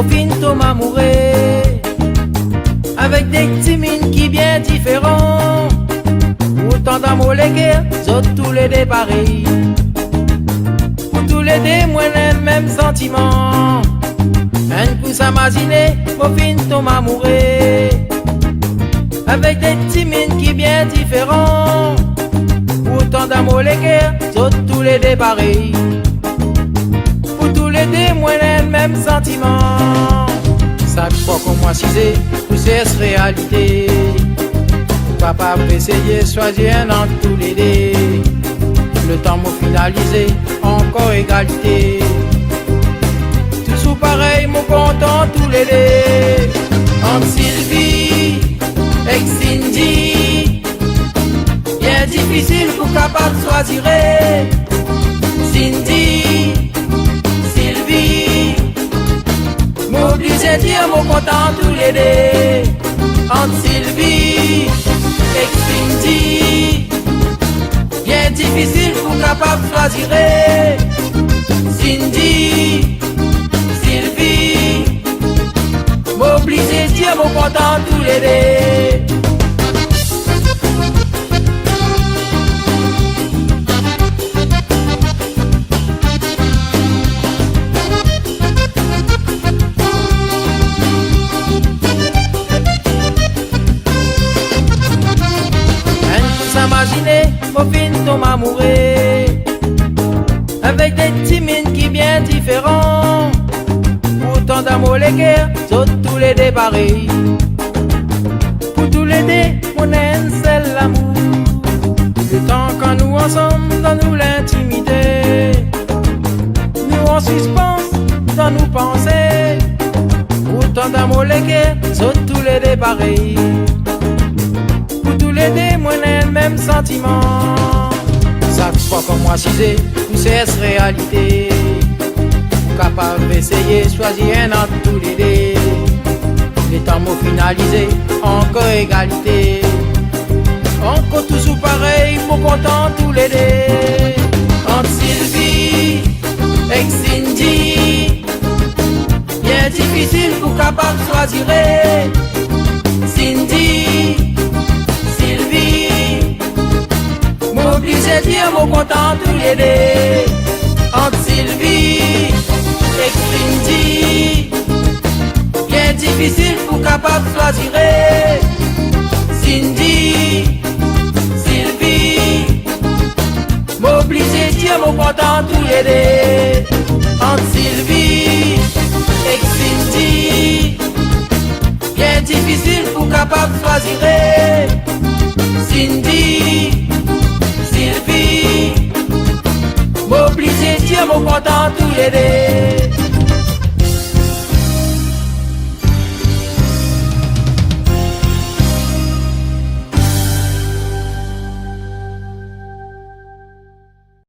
au fin Thomas mourait avec des petits mines qui bien différents. Autant d'amour les guerres, autres tous les deux pareils. Pour tous les deux, moi les mêmes sentiments. Un coup ça m'imaginait, au fin Thomas mourait avec des petits mines qui bien différents. Autant d'amour les guerres, autres tous les deux pareils. Pour tous les deux, moi les mêmes sentiments. Chaque fois qu'on m'a cisé, tout c'est réalité. Capable d'essayer choisir un entre tous les deux. Le temps m'a finalisé, encore égalité. Tout sous pareil, mon content tous les deux. Entre Sylvie et Cindy, bien difficile pour capable de choisir. Cindy, Sylvie, m'oblige dire mon content tous les deux. Entre Sylvie et Cindy, bien difficile pour capable de choisir. Cindy, Sylvie, m'oblige dire mon content tous les deux. Imaginez, au fin Thomas mourait avec des petits mines qui bien différents. Autant d'amour les guerres, autres tous les deux pareils. Pour tous les deux, mon haine c'est l'amour. Le temps quand nous ensemble dans nous l'intimité, nous en suspens dans nous pensées. Autant d'amour les guerres, autres tous les deux pareils. Pour tous les deux, moi les mêmes sentiments. Chaque fois qu'on m'a cisé, tout c'est réalité. Capable d'essayer, choisir un entre tous les deux. Les temps m'ont finalisé, encore égalité. Encore tous sous pareil, pour content tous les deux. Entre Sylvie et Cindy, bien difficile pour capable de choisir. Cindy, Sylvie, m'oblige dire mon content tous les deux. Entre Sylvie et Cindy, bien difficile pour capable de choisir. Cindy, Sylvie, m'oblige dire mon content tous les deux. Entre Sylvie et Cindy, bien difficile pour capable de choisir. Cindy, Sylvie, m'oblige dire mon content tous les deux.